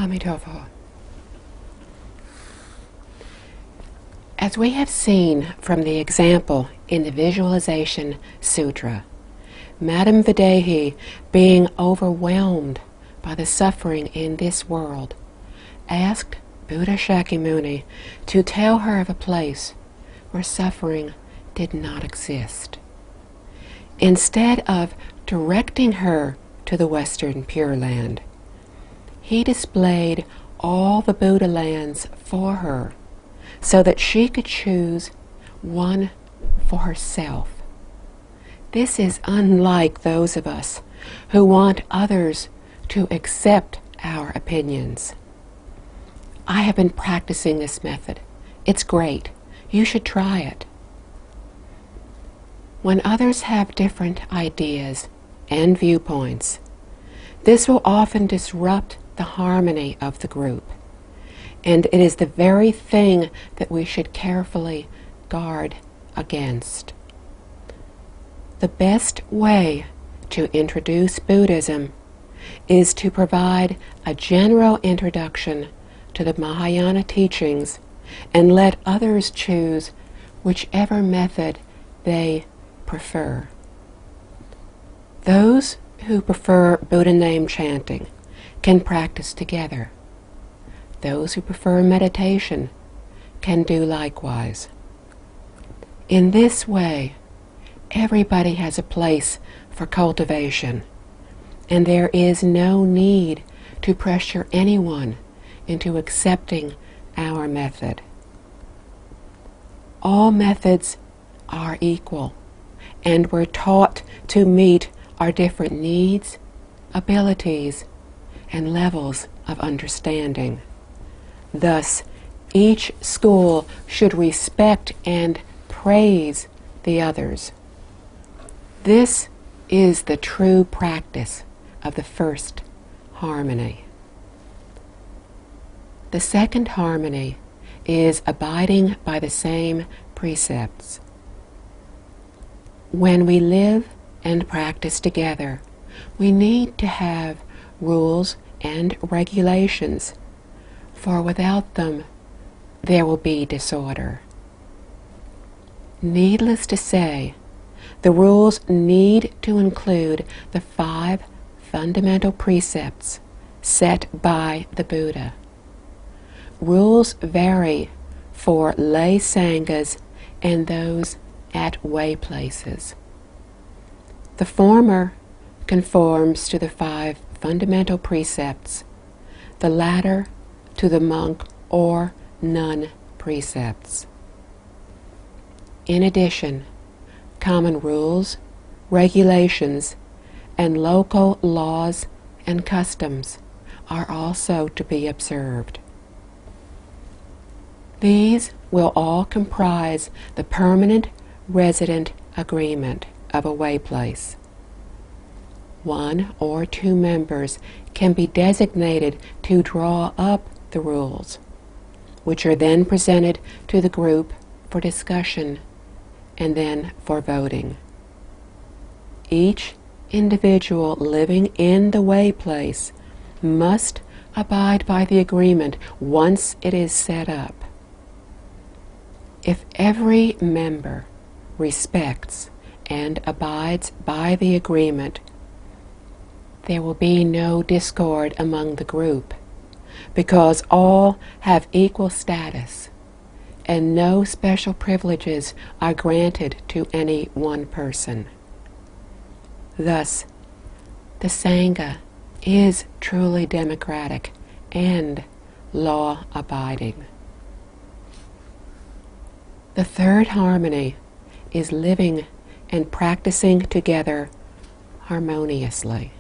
Amitabha. As we have seen from the example in the Visualization Sutra, Madame Videhi, being overwhelmed by the suffering in this world, asked Buddha Shakyamuni to tell her of a place where suffering did not exist. Instead of directing her to the Western Pure Land, he displayed all the Buddha lands for her so that she could choose one for herself. This is unlike those of us who want others to accept our opinions. I have been practicing this method. It's great. You should try it. When others have different ideas and viewpoints, this will often disrupt the harmony of the group, and it is the very thing that we should carefully guard against. The best way to introduce Buddhism is to provide a general introduction to the Mahayana teachings and let others choose whichever method they prefer. Those who prefer Buddha name chanting can practice together. Those who prefer meditation can do likewise. In this way, everybody has a place for cultivation, and there is no need to pressure anyone into accepting our method. All methods are equal, and we're taught to meet our different needs, abilities, and levels of understanding. Thus, each school should respect and praise the others. This is the true practice of the first harmony. The second harmony is abiding by the same precepts. When we live and practice together, we need to have rules and regulations, for without them there will be disorder. Needless to say, the rules need to include the 5 fundamental precepts set by the Buddha. Rules vary for lay sanghas and those at way places. The former conforms to the 5 fundamental precepts, the latter to the monk or nun precepts. In addition, common rules, regulations, and local laws and customs are also to be observed. These will all comprise the permanent resident agreement of a way place. 1 or 2 members can be designated to draw up the rules, which are then presented to the group for discussion and then for voting. Each individual living in the way place must abide by the agreement once it is set up. If every member respects and abides by the agreement, there will be no discord among the group, because all have equal status, and no special privileges are granted to any one person. Thus, the Sangha is truly democratic and law-abiding. The third harmony is living and practicing together harmoniously.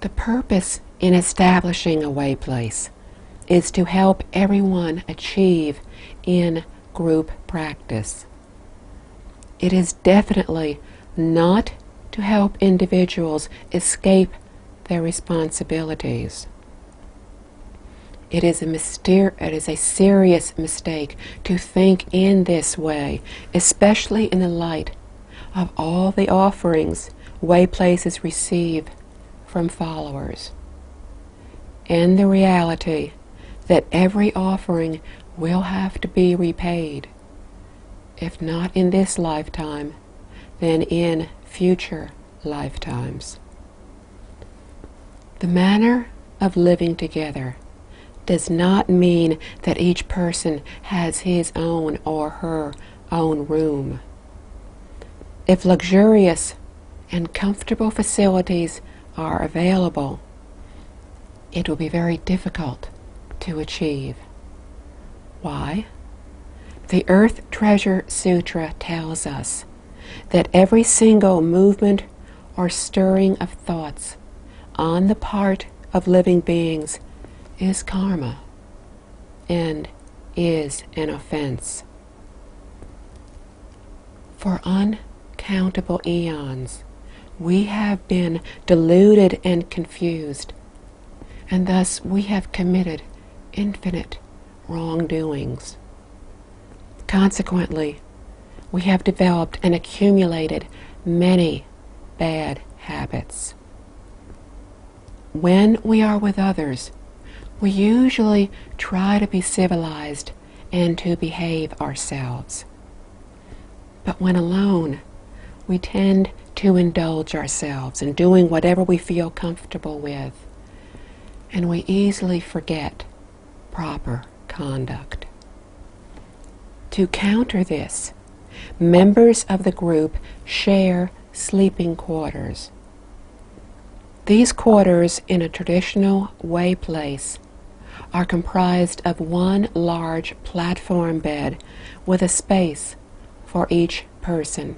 The purpose in establishing a way place is to help everyone achieve in group practice. It is definitely not to help individuals escape their responsibilities. It is a serious mistake to think in this way, especially in the light of all the offerings way places receive from followers. and the reality that every offering will have to be repaid, if not in this lifetime, then in future lifetimes. The manner of living together does not mean that each person has his own or her own room. If luxurious and comfortable facilities are available, it will be very difficult to achieve. Why? The Earth Treasure Sutra tells us that every single movement or stirring of thoughts on the part of living beings is karma and is an offense. For uncountable eons, we have been deluded and confused, and thus we have committed infinite wrongdoings. Consequently, we have developed and accumulated many bad habits. When we are with others, we usually try to be civilized and to behave ourselves. But when alone, we tend to indulge ourselves in doing whatever we feel comfortable with, and we easily forget proper conduct. To counter this, members of the group share sleeping quarters. These quarters in a traditional way place are comprised of one large platform bed with a space for each person.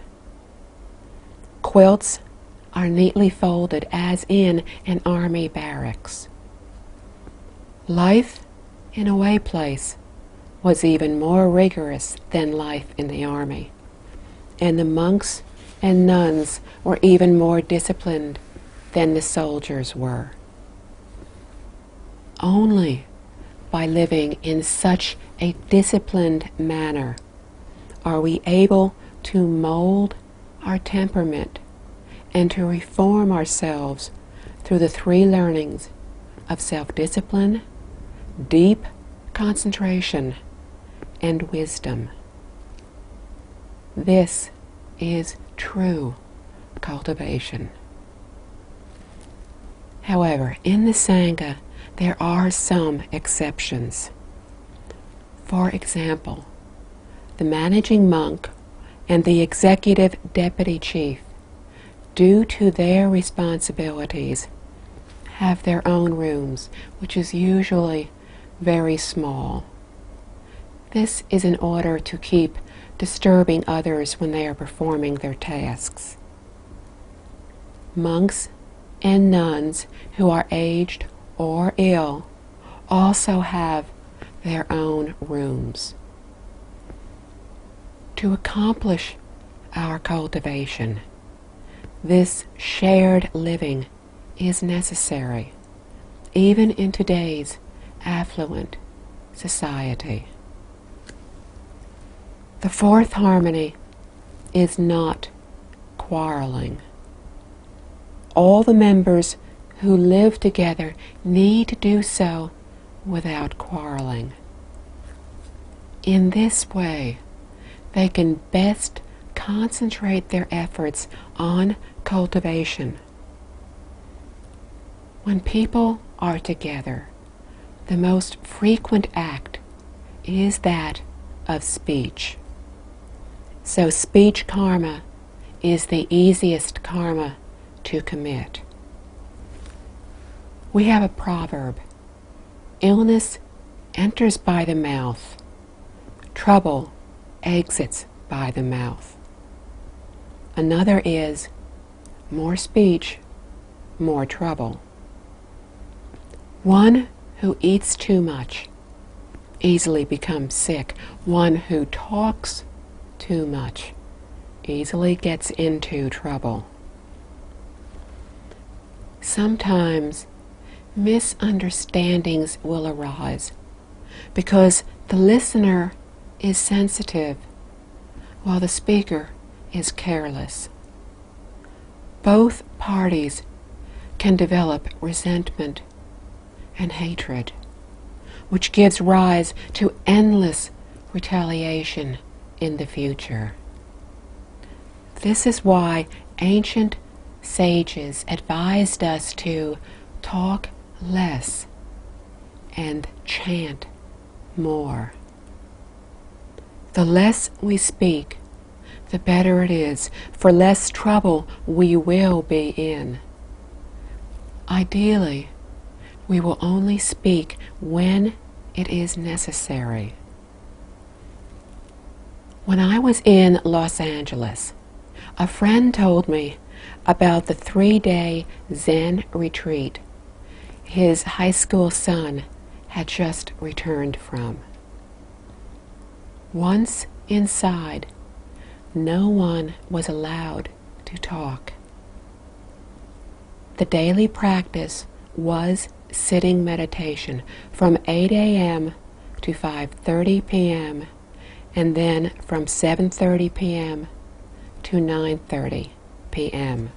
Quilts are neatly folded as in an army barracks. Life in a way place was even more rigorous than life in the army, and the monks and nuns were even more disciplined than the soldiers were. Only by living in such a disciplined manner are we able to mold our temperament and to reform ourselves through the three learnings of self-discipline, deep concentration, and wisdom. This is true cultivation. However, in the Sangha, there are some exceptions. For example, the managing monk and the executive deputy chief, due to their responsibilities, have their own rooms, which is usually very small. This is in order to keep disturbing others when they are performing their tasks. Monks and nuns who are aged or ill also have their own rooms. To accomplish our cultivation, this shared living is necessary, even in today's affluent society. The fourth harmony is not quarreling. All the members who live together need to do so without quarreling. In this way, they can best concentrate their efforts on cultivation. When people are together, the most frequent act is that of speech. So speech karma is the easiest karma to commit. We have a proverb: illness enters by the mouth, trouble exits by the mouth. Another is, more speech, more trouble. One who eats too much easily becomes sick. One who talks too much easily gets into trouble. Sometimes misunderstandings will arise because the listener is sensitive while the speaker is careless. Both parties can develop resentment and hatred, which gives rise to endless retaliation in the future. This is why ancient sages advised us to talk less and chant more. The less we speak, the better it is, for less trouble we will be in. Ideally, we will only speak when it is necessary. When I was in Los Angeles, a friend told me about the 3-day Zen retreat his high school son had just returned from. Once inside, no one was allowed to talk. The daily practice was sitting meditation from 8 a.m. to 5:30 p.m. and then from 7:30 p.m. to 9:30 p.m.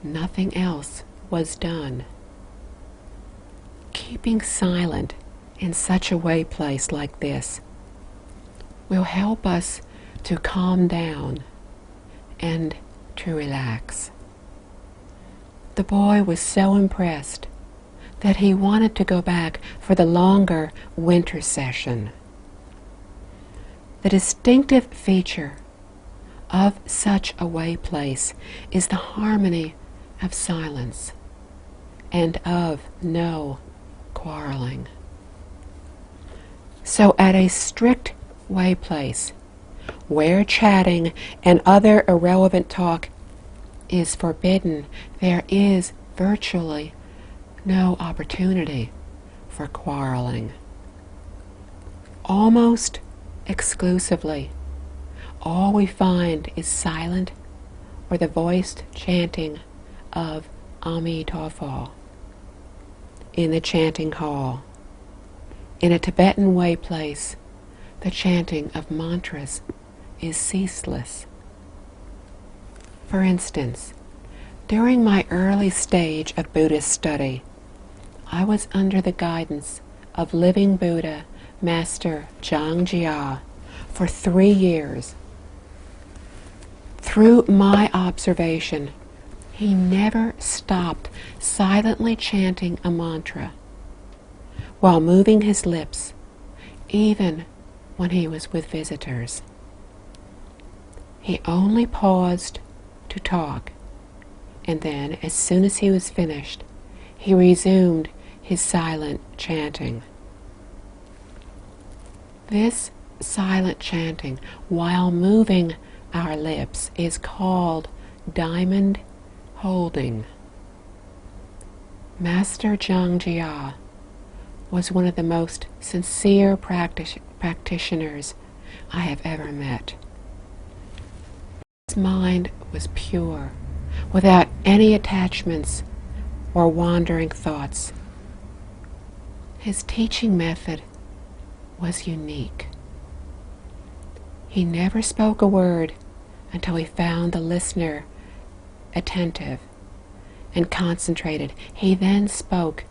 Nothing else was done. Keeping silent in such a way place like this will help us to calm down and to relax. The boy was so impressed that he wanted to go back for the longer winter session. The distinctive feature of such a way place is the harmony of silence and of no quarreling. So at a strict way place, where chatting and other irrelevant talk is forbidden, there is virtually no opportunity for quarreling. Almost exclusively, all we find is silent or the voiced chanting of Amitabha in the chanting hall. In a Tibetan way place, the chanting of mantras is ceaseless. For instance, during my early stage of Buddhist study, I was under the guidance of living Buddha, Master Zhang Jia, for 3 years. Through my observation, he never stopped silently chanting a mantra while moving his lips, even when he was with visitors. He only paused to talk, and then, as soon as he was finished, he resumed his silent chanting. This silent chanting, while moving our lips, is called diamond holding. Master Zhang Jia was one of the most sincere practitioners I have ever met. His mind was pure, without any attachments or wandering thoughts. His teaching method was unique. He never spoke a word until he found the listener attentive and concentrated. He then spoke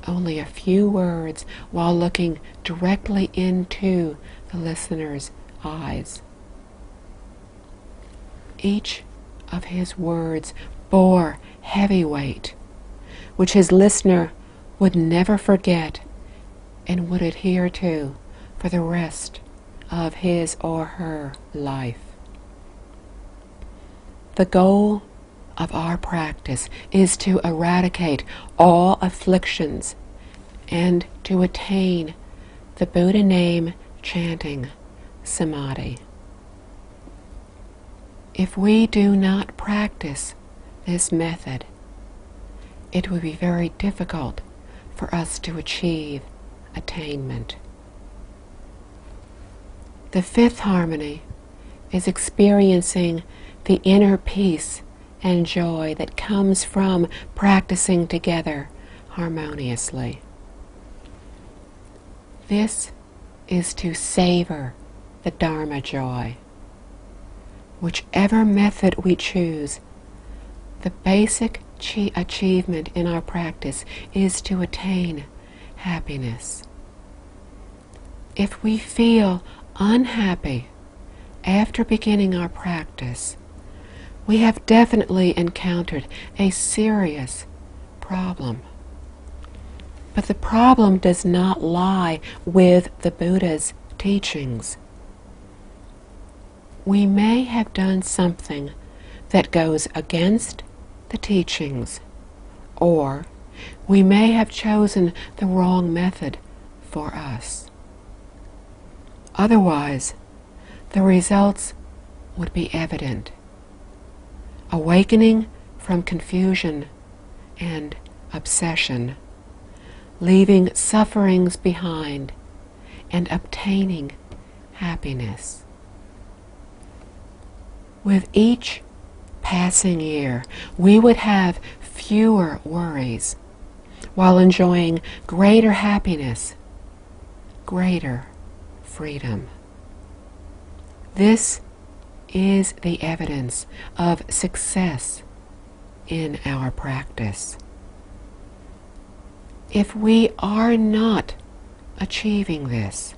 only a few words while looking directly into the listener's eyes. Each of his words bore heavy weight, which his listener would never forget and would adhere to for the rest of his or her life. The goal of our practice is to eradicate all afflictions and to attain the Buddha name chanting samadhi. If we do not practice this method, it would be very difficult for us to achieve attainment. The fifth harmony is experiencing the inner peace and joy that comes from practicing together harmoniously. This is to savor the Dharma joy. Whichever method we choose, the basic achievement in our practice is to attain happiness. If we feel unhappy after beginning our practice, we have definitely encountered a serious problem. But the problem does not lie with the Buddha's teachings. We may have done something that goes against the teachings, or we may have chosen the wrong method for us. Otherwise, the results would be evident. Awakening from confusion and obsession, leaving sufferings behind, and obtaining happiness. With each passing year, we would have fewer worries, while enjoying greater happiness, greater freedom. This is the evidence of success in our practice. If we are not achieving this,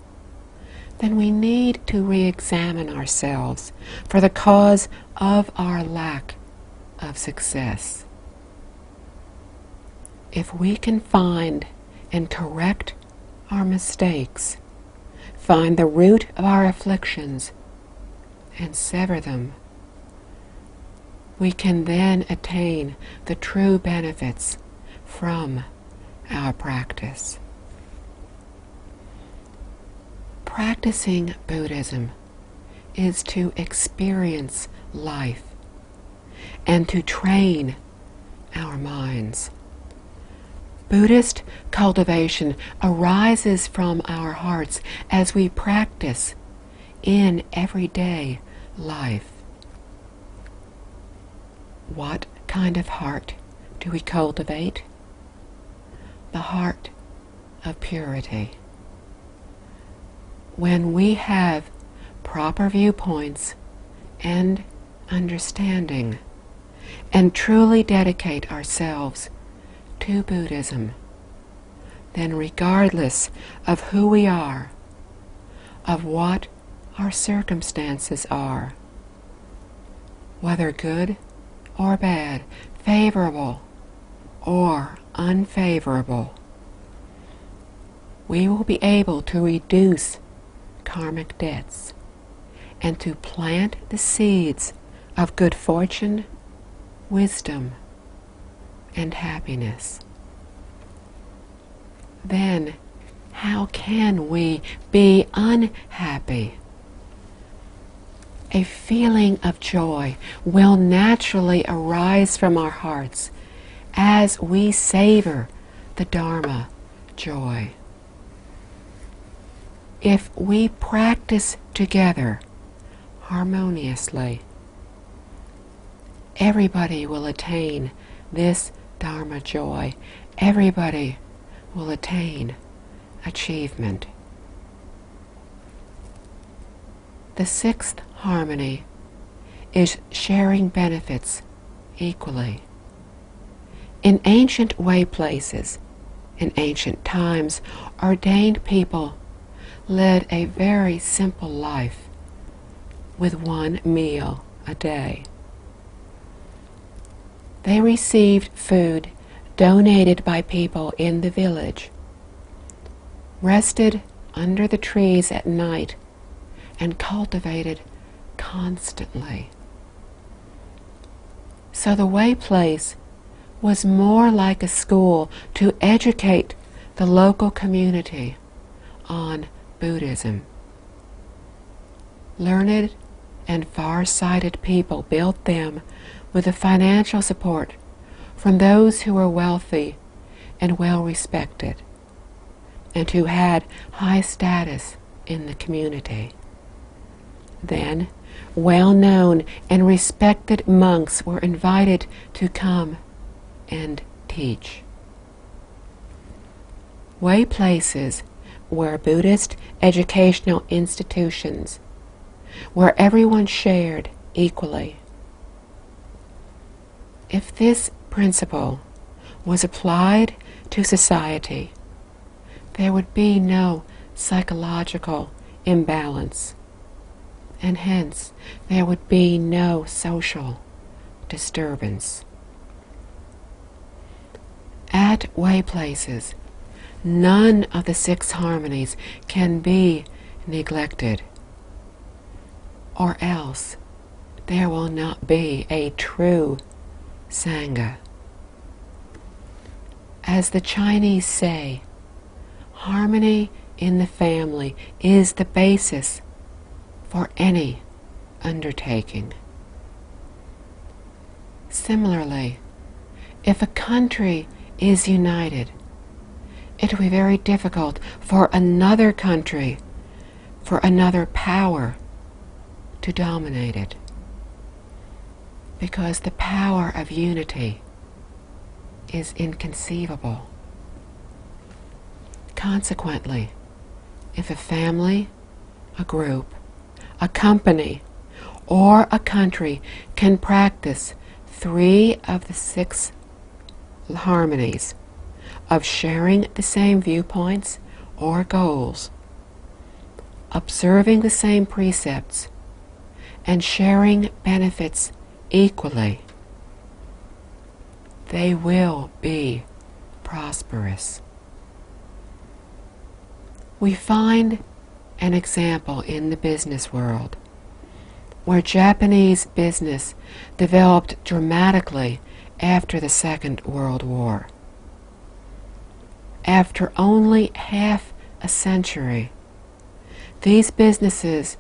then we need to re-examine ourselves for the cause of our lack of success. If we can find and correct our mistakes, find the root of our afflictions, and sever them, we can then attain the true benefits from our practice. Practicing Buddhism is to experience life and to train our minds. Buddhist cultivation arises from our hearts as we practice in everyday life. What kind of heart do we cultivate? The heart of purity. When we have proper viewpoints and understanding, and truly dedicate ourselves to Buddhism, then regardless of who we are, of what our circumstances are, whether good or bad, favorable or unfavorable, we will be able to reduce karmic debts and to plant the seeds of good fortune, wisdom, and happiness. Then, how can we be unhappy? A feeling of joy will naturally arise from our hearts as we savor the Dharma joy. If we practice together harmoniously, everybody will attain this Dharma joy. Everybody will attain achievement. The sixth harmony is sharing benefits equally. In ancient way places, in ancient times, ordained people led a very simple life with one meal a day. They received food donated by people in the village, rested under the trees at night, and cultivated constantly. So the way place was more like a school to educate the local community on Buddhism. Learned and far-sighted people built them with the financial support from those who were wealthy and well-respected, and who had high status in the community. Then, well-known and respected monks were invited to come and teach. Way places were Buddhist educational institutions where everyone shared equally. If this principle was applied to society, there would be no psychological imbalance, and hence there would be no social disturbance. At way places, none of the 6 harmonies can be neglected, or else there will not be a true Sangha. As the Chinese say, harmony in the family is the basis for any undertaking. Similarly, if a country is united, it will be very difficult for another country, for another power to dominate it, because the power of unity is inconceivable. Consequently, if a family, a group, a company, or a country can practice 3 of the 6 harmonies of sharing the same viewpoints or goals, observing the same precepts, and sharing benefits equally, they will be prosperous. We find an example in the business world where Japanese business developed dramatically after the Second World War. After only half a century, these businesses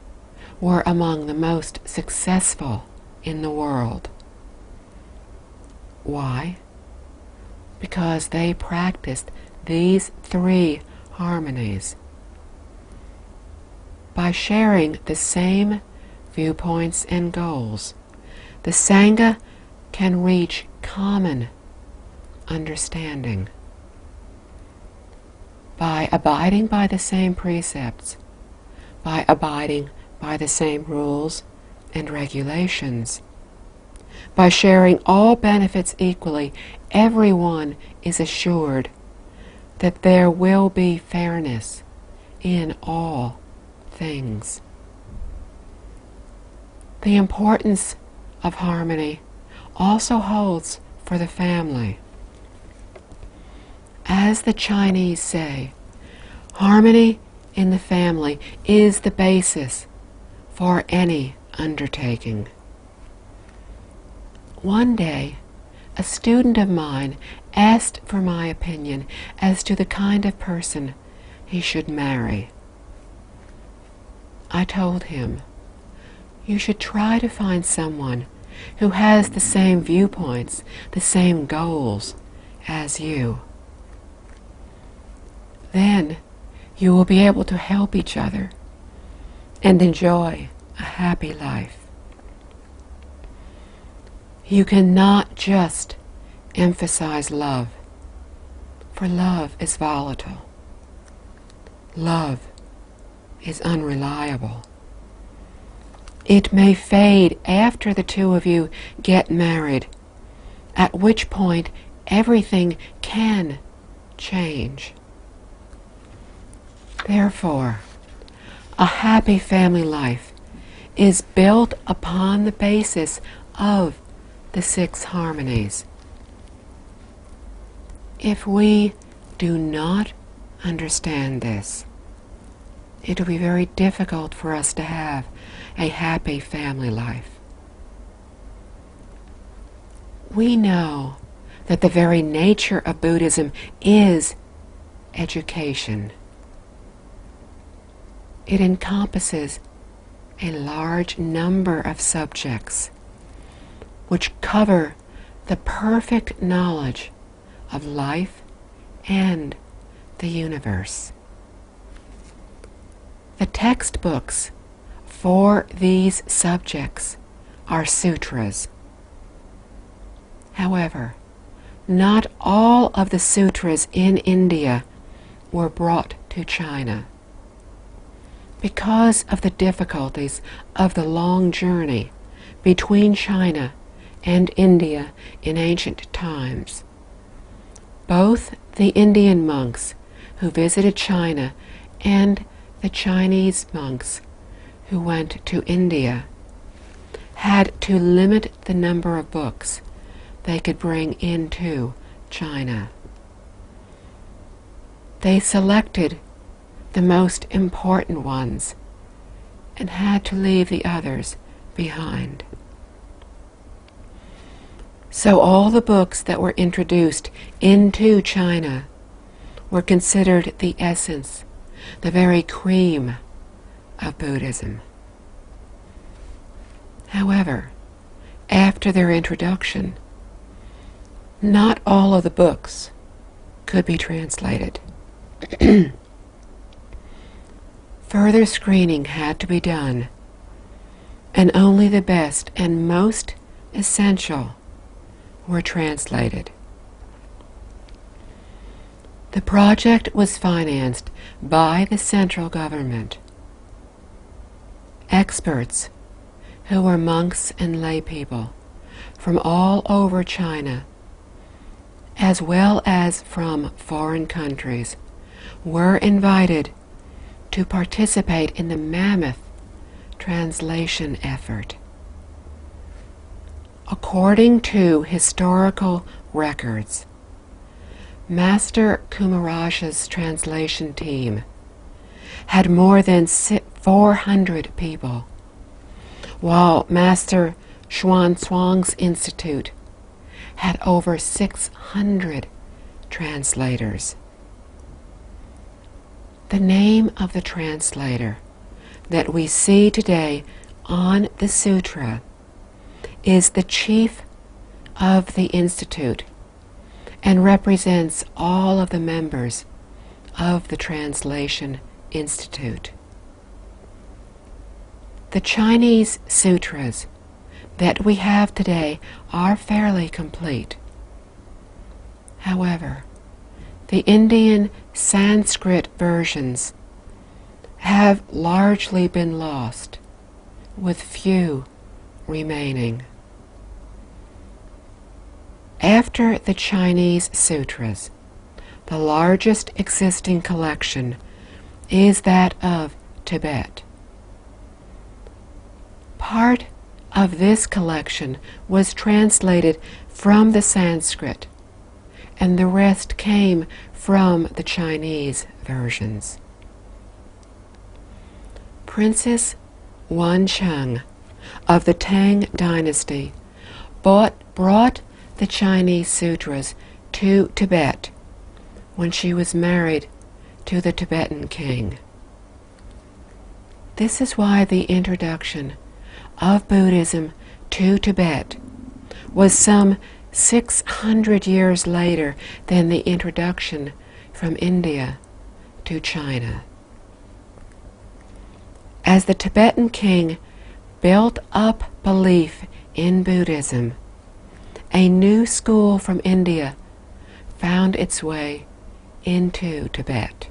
were among the most successful in the world. Why? Because they practiced these 3 harmonies. By sharing the same viewpoints and goals, the Sangha can reach common understanding. By abiding by the same precepts, by abiding by the same rules and regulations, by sharing all benefits equally, everyone is assured that there will be fairness in all things. The importance of harmony also holds for the family. As the Chinese say, harmony in the family is the basis for any undertaking. One day, a student of mine asked for my opinion as to the kind of person he should marry. I told him, "You should try to find someone who has the same viewpoints, the same goals as you. Then you will be able to help each other and enjoy a happy life." You cannot just emphasize love, for love is volatile. Love is unreliable. It may fade after the 2 of you get married, at which point everything can change. Therefore, a happy family life is built upon the basis of the 6 harmonies. If we do not understand this, it will be very difficult for us to have a happy family life. We know that the very nature of Buddhism is education. It encompasses a large number of subjects which cover the perfect knowledge of life and the universe. The textbooks for these subjects are sutras. However, not all of the sutras in India were brought to China. Because of the difficulties of the long journey between China and India in ancient times. Both the Indian monks who visited China and the Chinese monks who went to India had to limit the number of books they could bring into China. They selected the most important ones and had to leave the others behind. So all the books that were introduced into China were considered the essence, the very cream of Buddhism. However, after their introduction, not all of the books could be translated. Further screening had to be done, and only the best and most essential were translated. The project was financed by the central government. Experts who were monks and lay people from all over China, as well as from foreign countries, were invited to participate in the mammoth translation effort. According to historical records, Master Kumaraja's translation team had more than 400 people, while Master Xuanzang's institute had over 600 translators. The name of the translator that we see today on the sutra is the chief of the institute and represents all of the members of the Translation Institute. The Chinese sutras that we have today are fairly complete. However, the Indian Sanskrit versions have largely been lost, with few remaining. After the Chinese sutras, the largest existing collection is that of Tibet. Part of this collection was translated from the Sanskrit, and the rest came from the Chinese versions. Princess Wancheng of the Tang dynasty brought the Chinese sutras to Tibet when she was married to the Tibetan king. This is why the introduction of Buddhism to Tibet was some 600 years later than the introduction from India to China. As the Tibetan king built up belief in Buddhism, a new school from India found its way into Tibet.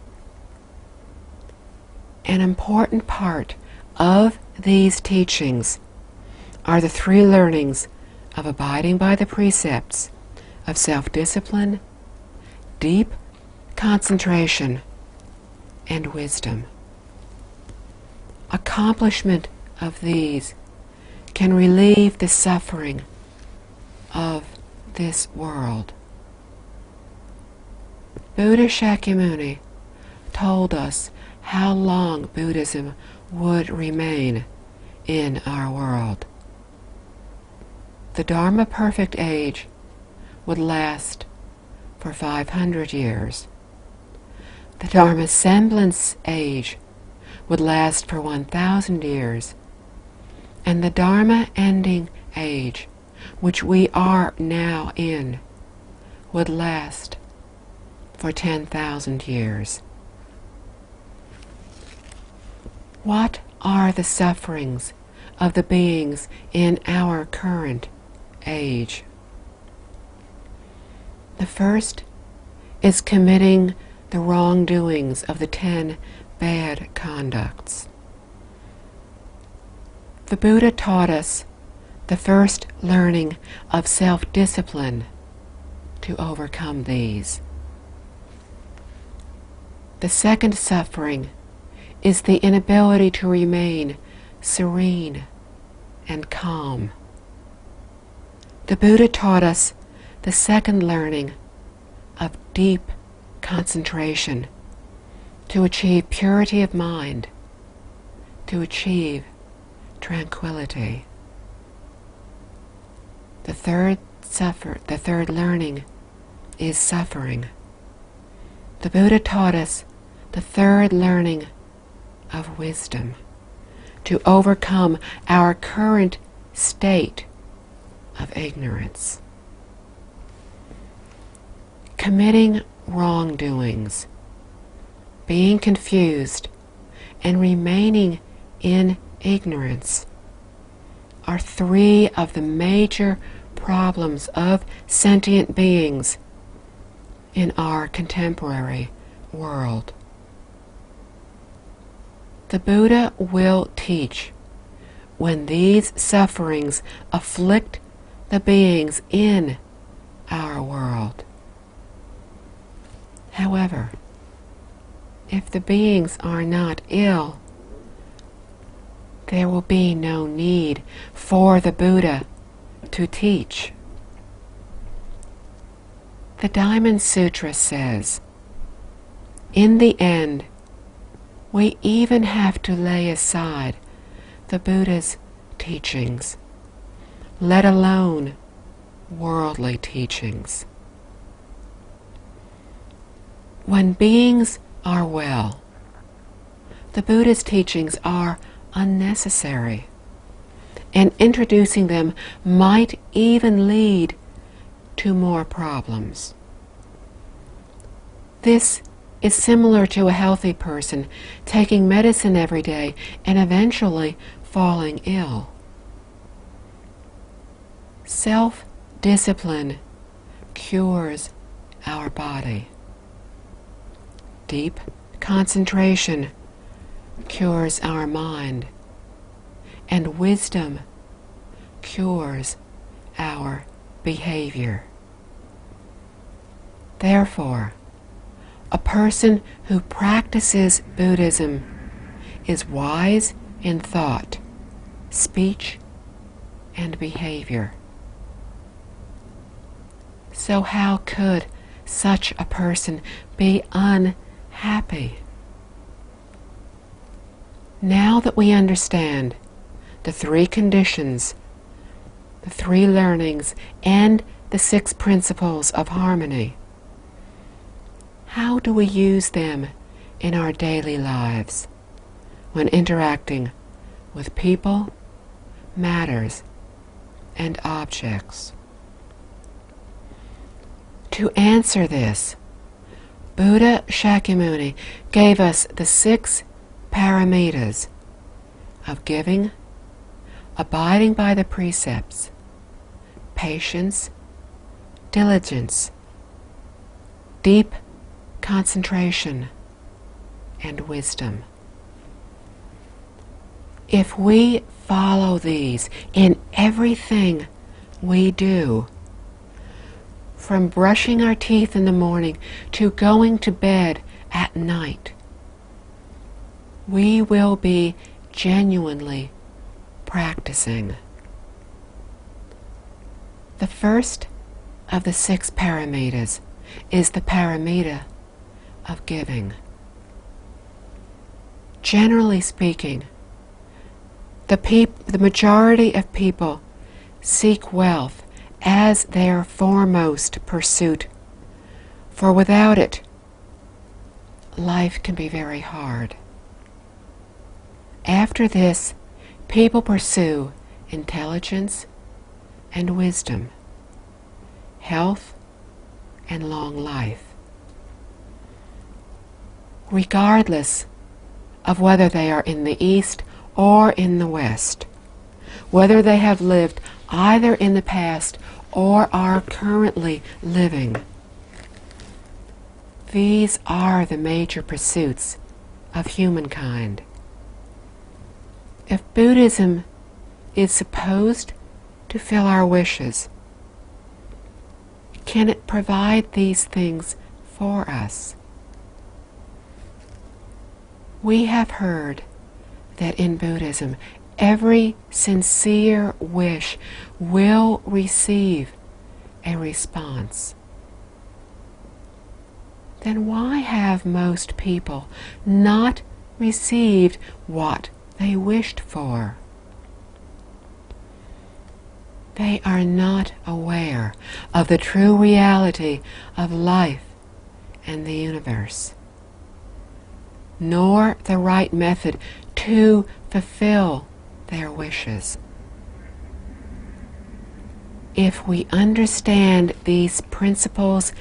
An important part of these teachings are the three learnings of abiding by the precepts of self-discipline, deep concentration, and wisdom. Accomplishment of these can relieve the suffering of this world. Buddha Shakyamuni told us how long Buddhism would remain in our world. The Dharma Perfect Age would last for 500 years. The Dharma Semblance Age would last for 1,000 years. And the Dharma Ending Age, which we are now in, would last for 10,000 years. What are the sufferings of the beings in our current age? The first is committing the wrongdoings of the 10 bad conducts. The Buddha taught us the first learning of self-discipline to overcome these. The second suffering is the inability to remain serene and calm. The Buddha taught us the second learning of deep concentration to achieve purity of mind, to achieve tranquility. The third learning is suffering. The Buddha taught us the third learning of wisdom to overcome our current state of ignorance. Committing wrongdoings, being confused, and remaining in ignorance are three of the major problems of sentient beings in our contemporary world. The Buddha will teach when these sufferings afflict the beings in our world. However, if the beings are not ill, there will be no need for the Buddha to teach. The Diamond Sutra says, in the end, we even have to lay aside the Buddha's teachings, let alone worldly teachings. When beings are well, the Buddha's teachings are unnecessary, and introducing them might even lead to more problems. This is similar to a healthy person taking medicine every day and eventually falling ill. Self-discipline cures our body. Deep concentration cures our mind, and wisdom cures our behavior. Therefore, a person who practices Buddhism is wise in thought, speech, and behavior. So how could such a person be unhappy? Now that we understand the three conditions, the three learnings, and the 6 principles of harmony, how do we use them in our daily lives when interacting with people, matters, and objects? To answer this, Buddha Shakyamuni gave us the 6 paramitas of giving, abiding by the precepts, patience, diligence, deep concentration, and wisdom. If we follow these in everything we do, from brushing our teeth in the morning to going to bed at night, we will be genuinely practicing. The first of the 6 paramitas is the paramita of giving. Generally speaking, the majority of people seek wealth as their foremost pursuit, for without it, life can be very hard. After this, people pursue intelligence and wisdom, health and long life. Regardless of whether they are in the East or in the West, whether they have lived either in the past or are currently living, these are the major pursuits of humankind. If Buddhism is supposed to fill our wishes? Can it provide these things for us? We have heard that in Buddhism, every sincere wish will receive a response. Then why have most people not received what they wished for? They are not aware of the true reality of life and the universe, nor the right method to fulfill their wishes. If we understand these principles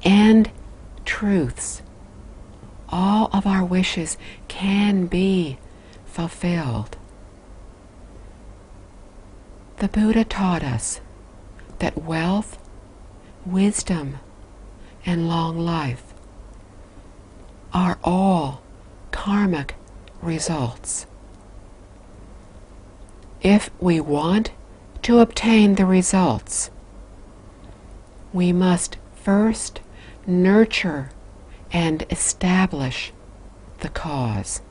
and truths, all of our wishes can be fulfilled. The Buddha taught us that wealth, wisdom, and long life are all karmic results. If we want to obtain the results, we must first nurture and establish the cause.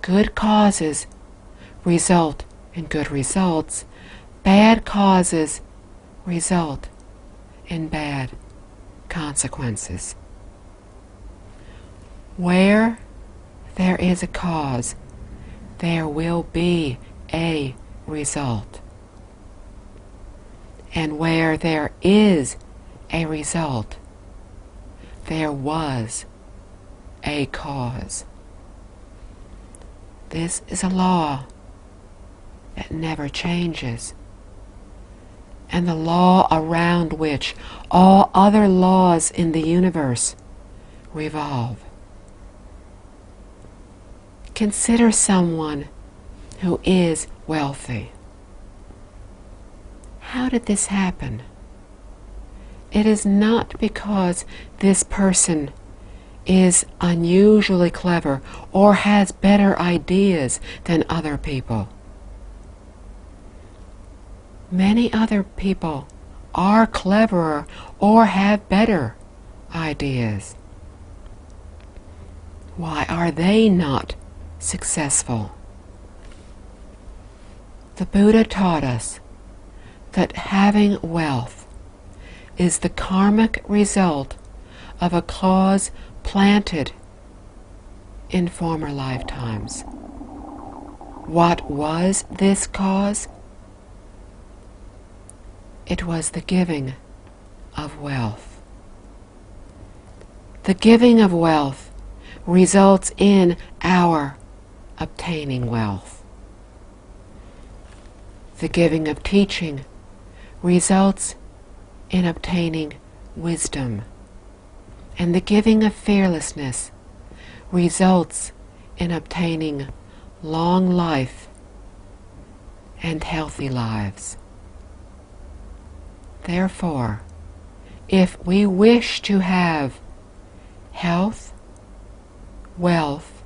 Good causes result in good results. Bad causes result in bad consequences. Where there is a cause, there will be a result. And where there is a result, there was a cause. This is a law that never changes, and the law around which all other laws in the universe revolve. Consider someone who is wealthy. How did this happen? It is not because this person is unusually clever or has better ideas than other people. Many other people are cleverer or have better ideas. Why are they not successful? The Buddha taught us that having wealth is the karmic result of a cause planted in former lifetimes. What was this cause? It was the giving of wealth. The giving of wealth results in our obtaining wealth. The giving of teaching results in obtaining wisdom. And the giving of fearlessness results in obtaining long life and healthy lives. Therefore, if we wish to have health, wealth,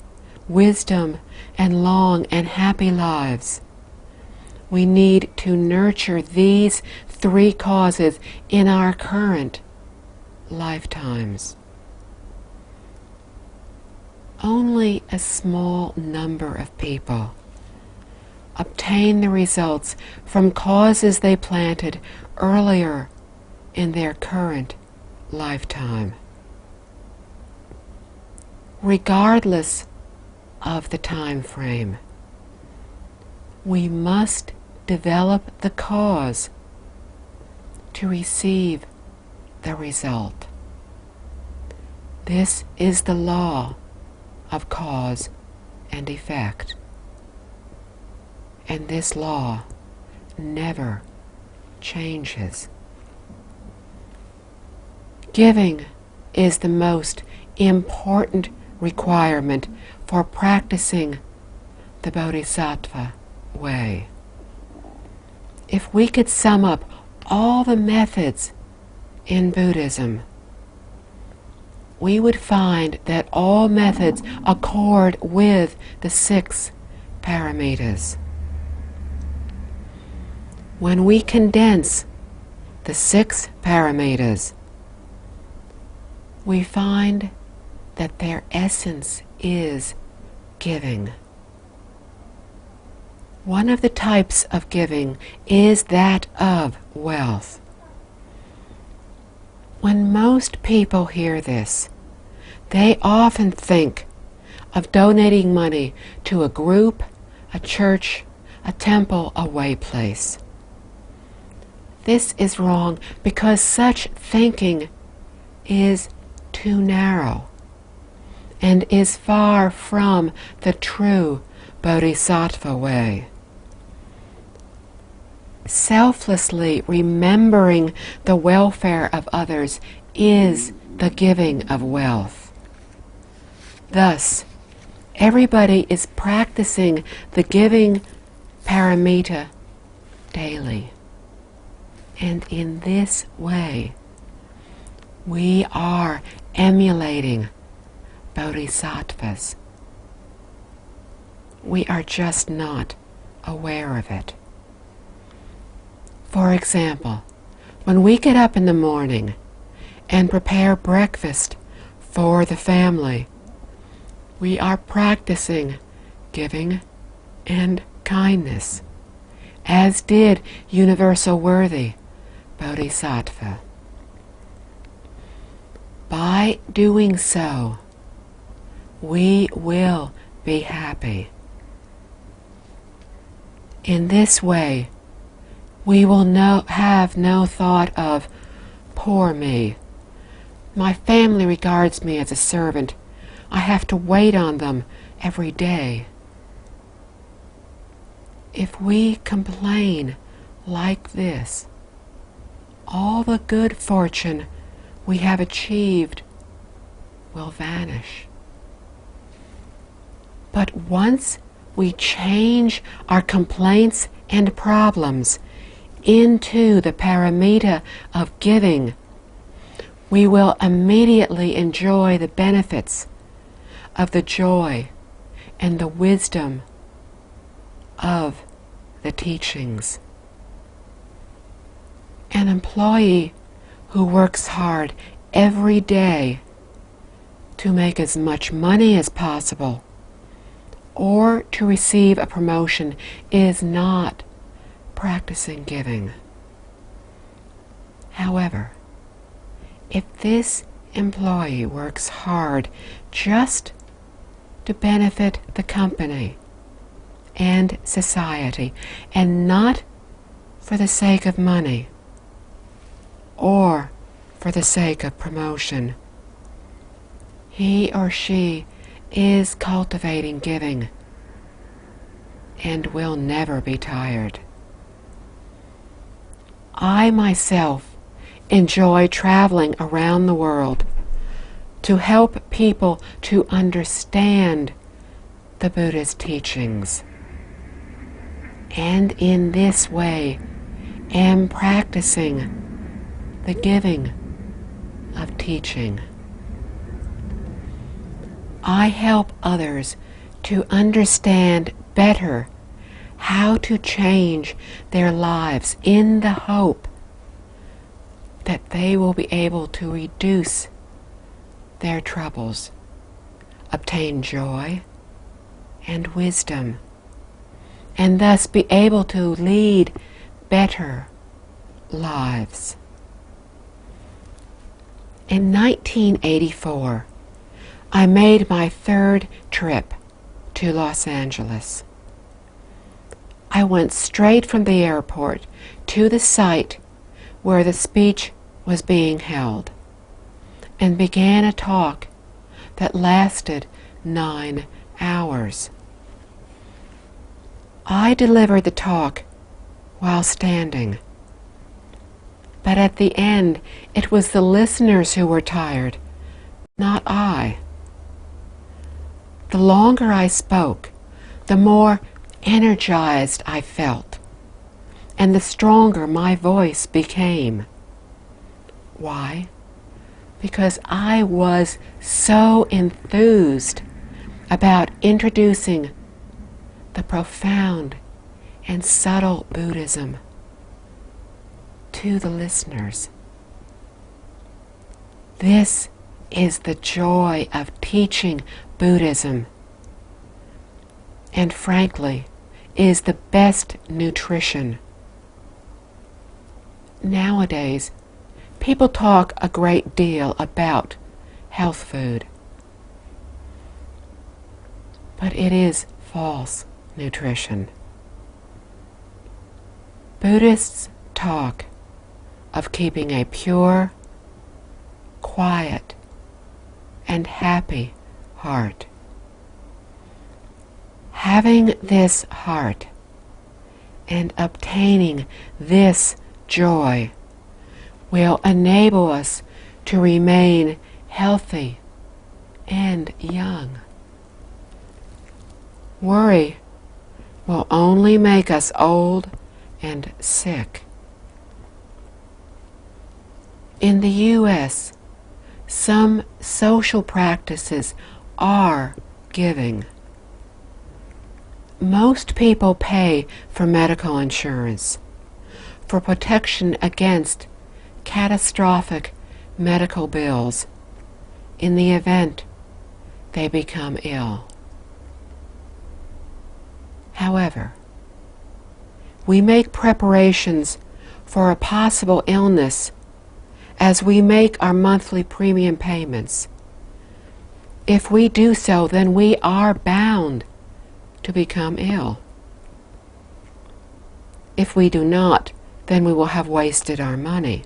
wisdom, and long and happy lives, we need to nurture these three causes in our current lifetimes. Only a small number of people obtain the results from causes they planted earlier in their current lifetime. Regardless of the time frame, we must develop the cause to receive the result. This is the law of cause and effect. And this law never changes. Giving is the most important requirement for practicing the Bodhisattva way. If we could sum up all the methods in Buddhism, we would find that all methods accord with the 6 paramitas. when we condense the 6 paramitas, we find that their essence is giving. One of the types of giving is that of wealth. When most people hear this, they often think of donating money to a group, a church, a temple, a way place. This is wrong because such thinking is too narrow and is far from the true Bodhisattva way. Selflessly remembering the welfare of others is the giving of wealth. Thus, everybody is practicing the giving paramita daily. And in this way, we are emulating bodhisattvas. We are just not aware of it. For example, when we get up in the morning and prepare breakfast for the family, we are practicing giving and kindness, as did Universal Worthy Bodhisattva. By doing so, we will be happy. In this way, we will have no thought of, poor me. My family regards me as a servant. I have to wait on them every day. If we complain like this, all the good fortune we have achieved will vanish. But once we change our complaints and problems into the paramita of giving, we will immediately enjoy the benefits of the joy and the wisdom of the teachings. An employee who works hard every day to make as much money as possible or to receive a promotion is not practicing giving. However, if this employee works hard just to benefit the company and society and not for the sake of money or for the sake of promotion, he or she is cultivating giving and will never be tired. I myself enjoy traveling around the world to help people to understand the Buddha's teachings, and in this way am practicing the giving of teaching. I help others to understand better how to change their lives in the hope that they will be able to reduce their troubles, obtain joy and wisdom, and thus be able to lead better lives. In 1984, I made my 3rd trip to Los Angeles. I went straight from the airport to the site where the speech was being held and began a talk that lasted 9 hours. I delivered the talk while standing, but at the end it was the listeners who were tired, not I. The longer I spoke, the more energized I felt, and the stronger my voice became. Why? Because I was so enthused about introducing the profound and subtle Buddhism to the listeners. This is the joy of teaching Buddhism, and frankly, is the best nutrition. Nowadays, people talk a great deal about health food, but it is false nutrition. Buddhists talk of keeping a pure, quiet, and happy heart. Having this heart and obtaining this joy will enable us to remain healthy and young. Worry will only make us old and sick. In the U.S., some social practices are giving. Most people pay for medical insurance, for protection against catastrophic medical bills in the event they become ill. However, we make preparations for a possible illness as we make our monthly premium payments. If we do so, then we are bound to become ill. If we do not, then we will have wasted our money.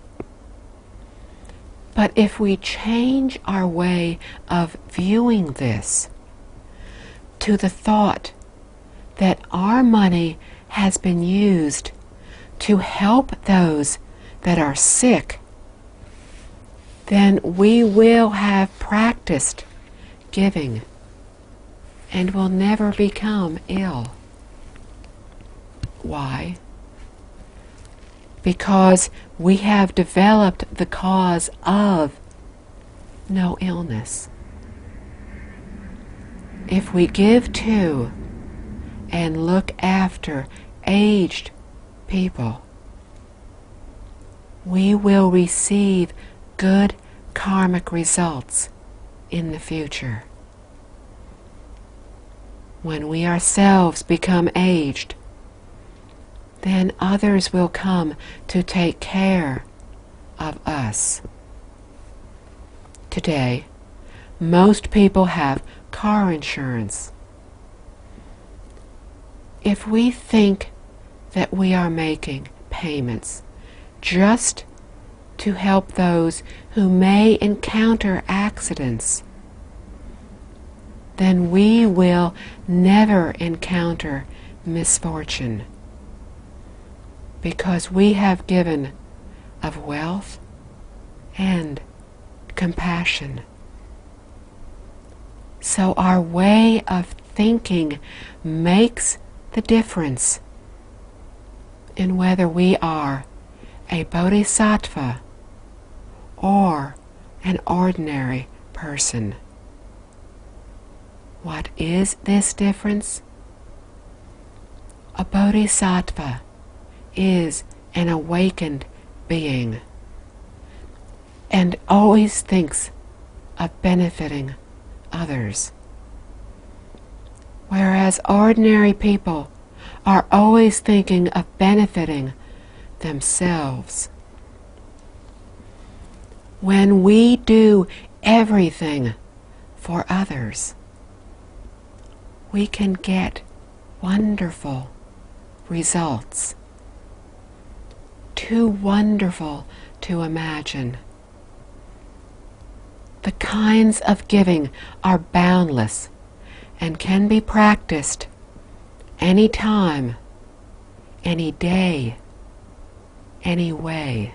But if we change our way of viewing this to the thought that our money has been used to help those that are sick, then we will have practiced giving and will never become ill. Why? Because we have developed the cause of no illness. If we give to and look after aged people, we will receive good karmic results in the future. When we ourselves become aged, then others will come to take care of us. Today, most people have car insurance. If we think that we are making payments just to help those who may encounter accidents, then we will never encounter misfortune, because we have given of wealth and compassion. So our way of thinking makes the difference in whether we are a bodhisattva or an ordinary person. What is this difference? A bodhisattva is an awakened being and always thinks of benefiting others, whereas ordinary people are always thinking of benefiting themselves. When we do everything for others, we can get wonderful results, too wonderful to imagine. The kinds of giving are boundless and can be practiced any time, any day, any way.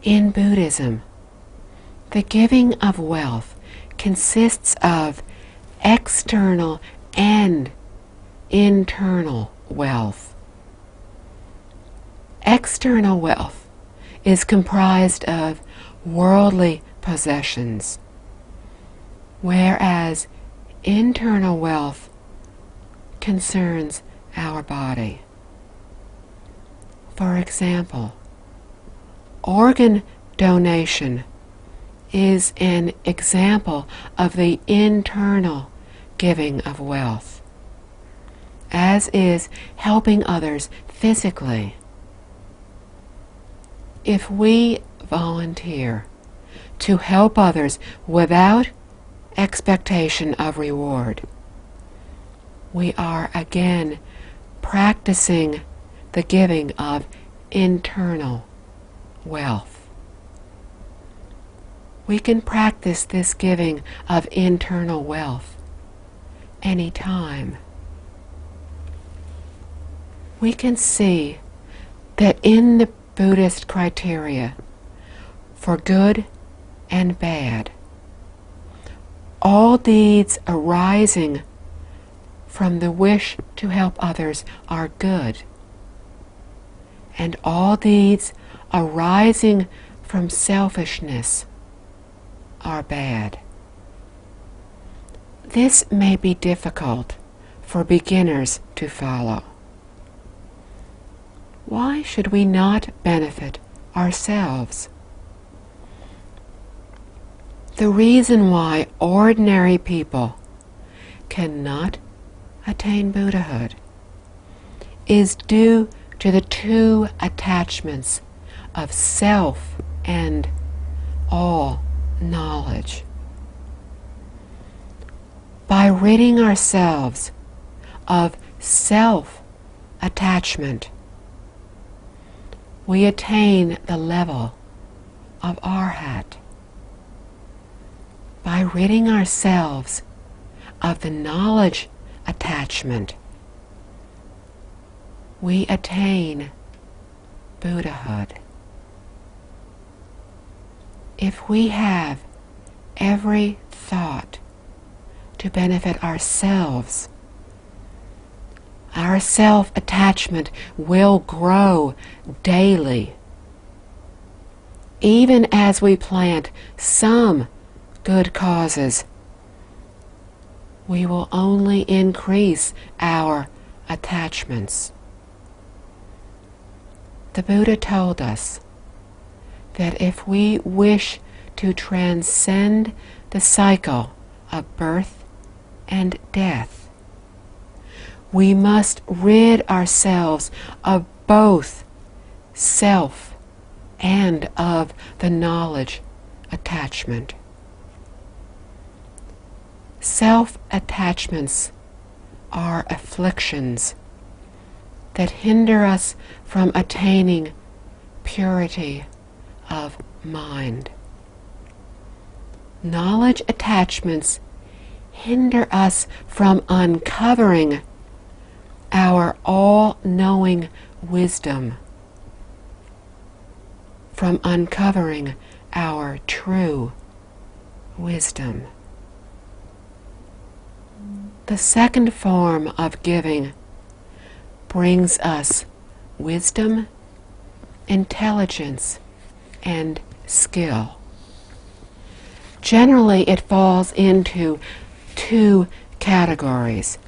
In Buddhism, the giving of wealth consists of external and internal wealth. External wealth is comprised of worldly possessions, whereas internal wealth concerns our body. For example, organ donation is an example of the internal giving of wealth, as is helping others physically. If we volunteer to help others without expectation of reward, we are again practicing the giving of internal wealth. We can practice this giving of internal wealth anytime. We can see that in the Buddhist criteria for good and bad, all deeds arising from the wish to help others are good, and all deeds arising from selfishness are bad. This may be difficult for beginners to follow. Why should we not benefit ourselves? The reason why ordinary people cannot attain Buddhahood is due to the two attachments of self and all knowledge. By ridding ourselves of self-attachment, we attain the level of arhat. By ridding ourselves of the knowledge attachment, we attain Buddhahood. If we have every thought to benefit ourselves, our self-attachment will grow daily. Even as we plant some good causes, we will only increase our attachments. The Buddha told us that if we wish to transcend the cycle of birth and death, we must rid ourselves of both self and of the knowledge attachment. Self-attachments are afflictions that hinder us from attaining purity of mind. Knowledge attachments hinder us from uncovering our all-knowing wisdom, from uncovering our true wisdom. The second form of giving brings us wisdom, intelligence, and skill. Generally, it falls into two categories: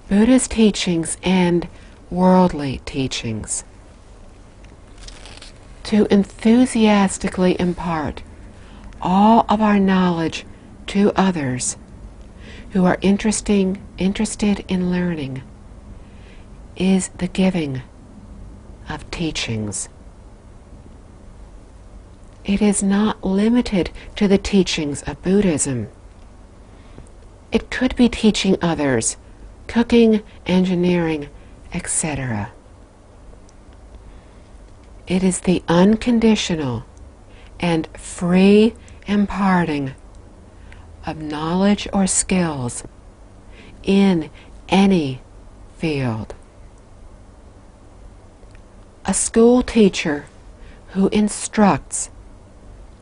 Buddhist teachings and worldly teachings. To enthusiastically impart all of our knowledge to others who are interested in learning is the giving of teachings. It is not limited to the teachings of Buddhism. It could be teaching others cooking, engineering, etc. It is the unconditional and free imparting of knowledge or skills in any field. A school teacher who instructs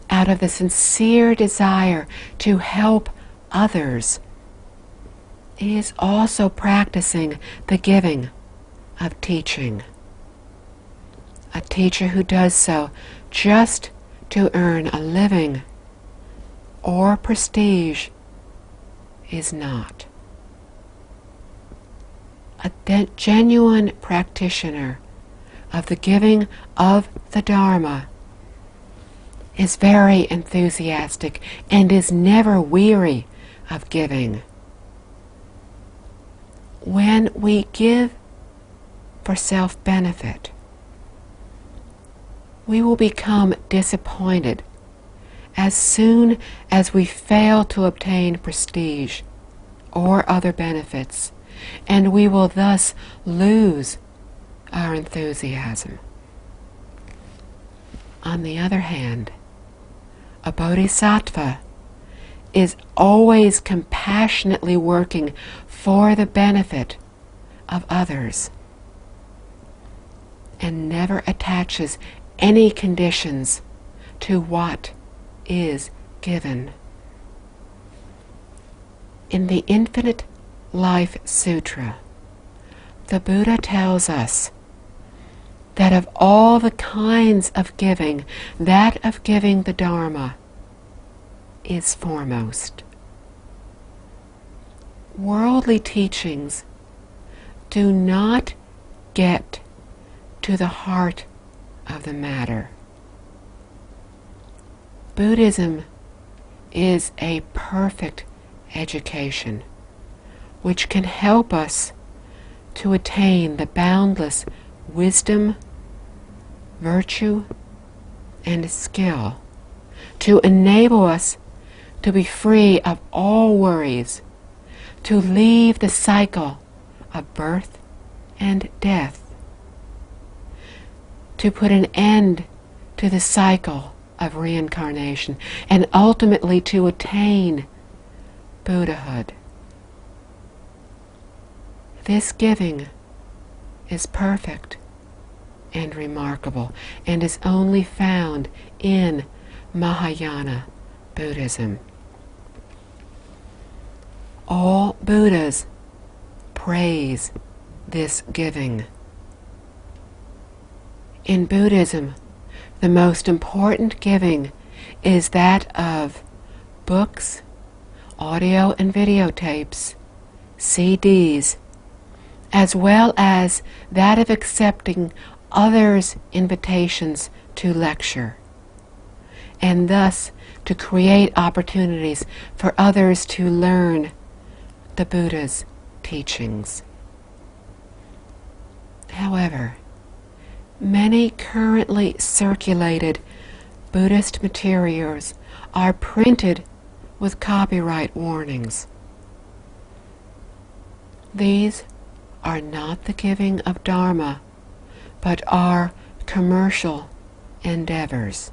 out of the sincere desire to help others is also practicing the giving of teaching. A teacher who does so just to earn a living or prestige is not. A genuine practitioner of the giving of the Dharma is very enthusiastic and is never weary of giving. When we give for self-benefit, we will become disappointed as soon as we fail to obtain prestige or other benefits, and we will thus lose our enthusiasm. On the other hand, a bodhisattva is always compassionately working for the benefit of others and never attaches any conditions to what is given. In the Infinite Life Sutra, the Buddha tells us that of all the kinds of giving, that of giving the Dharma is foremost. Worldly teachings do not get to the heart of the matter. Buddhism is a perfect education which can help us to attain the boundless wisdom, virtue, and skill to enable us to be free of all worries, to leave the cycle of birth and death, to put an end to the cycle of reincarnation, and ultimately to attain Buddhahood. This giving is perfect and remarkable, and is only found in Mahayana Buddhism. All Buddhas praise this giving. In Buddhism, the most important giving is that of books, audio and videotapes, CDs, as well as that of accepting others' invitations to lecture, and thus to create opportunities for others to learn the Buddha's teachings. However, many currently circulated Buddhist materials are printed with copyright warnings. These are not the giving of Dharma, but are commercial endeavors.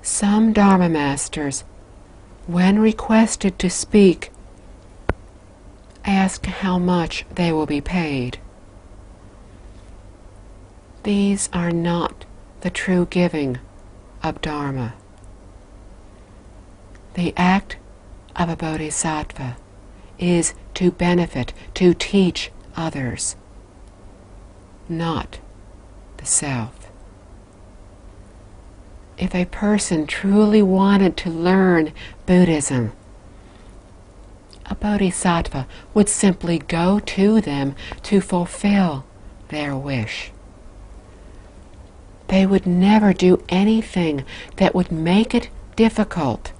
Some Dharma masters, when requested to speak, ask how much they will be paid. These are not the true giving of Dharma. The act of a bodhisattva is to benefit, to teach others, not the self. If a person truly wanted to learn Buddhism, a bodhisattva would simply go to them to fulfill their wish. They would never do anything that would make it difficult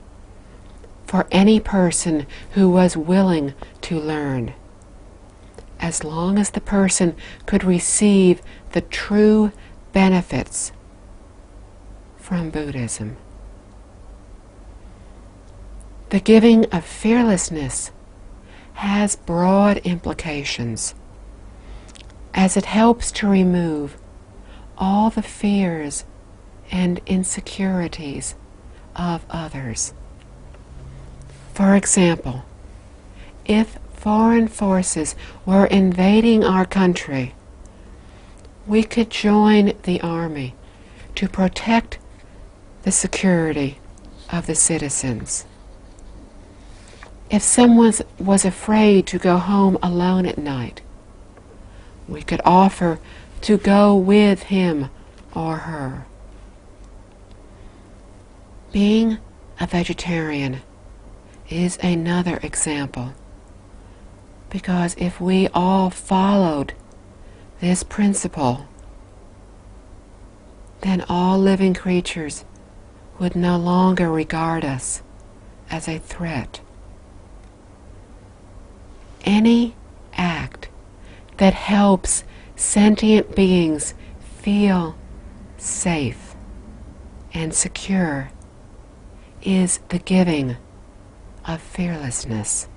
for any person who was willing to learn, as long as the person could receive the true benefits from Buddhism. The giving of fearlessness has broad implications, as it helps to remove all the fears and insecurities of others. For example, if foreign forces were invading our country, we could join the army to protect the security of the citizens. If someone was afraid to go home alone at night, we could offer to go with him or her. Being a vegetarian is another example, because if we all followed this principle, then all living creatures would no longer regard us as a threat. Any act that helps sentient beings feel safe and secure is the giving of fearlessness.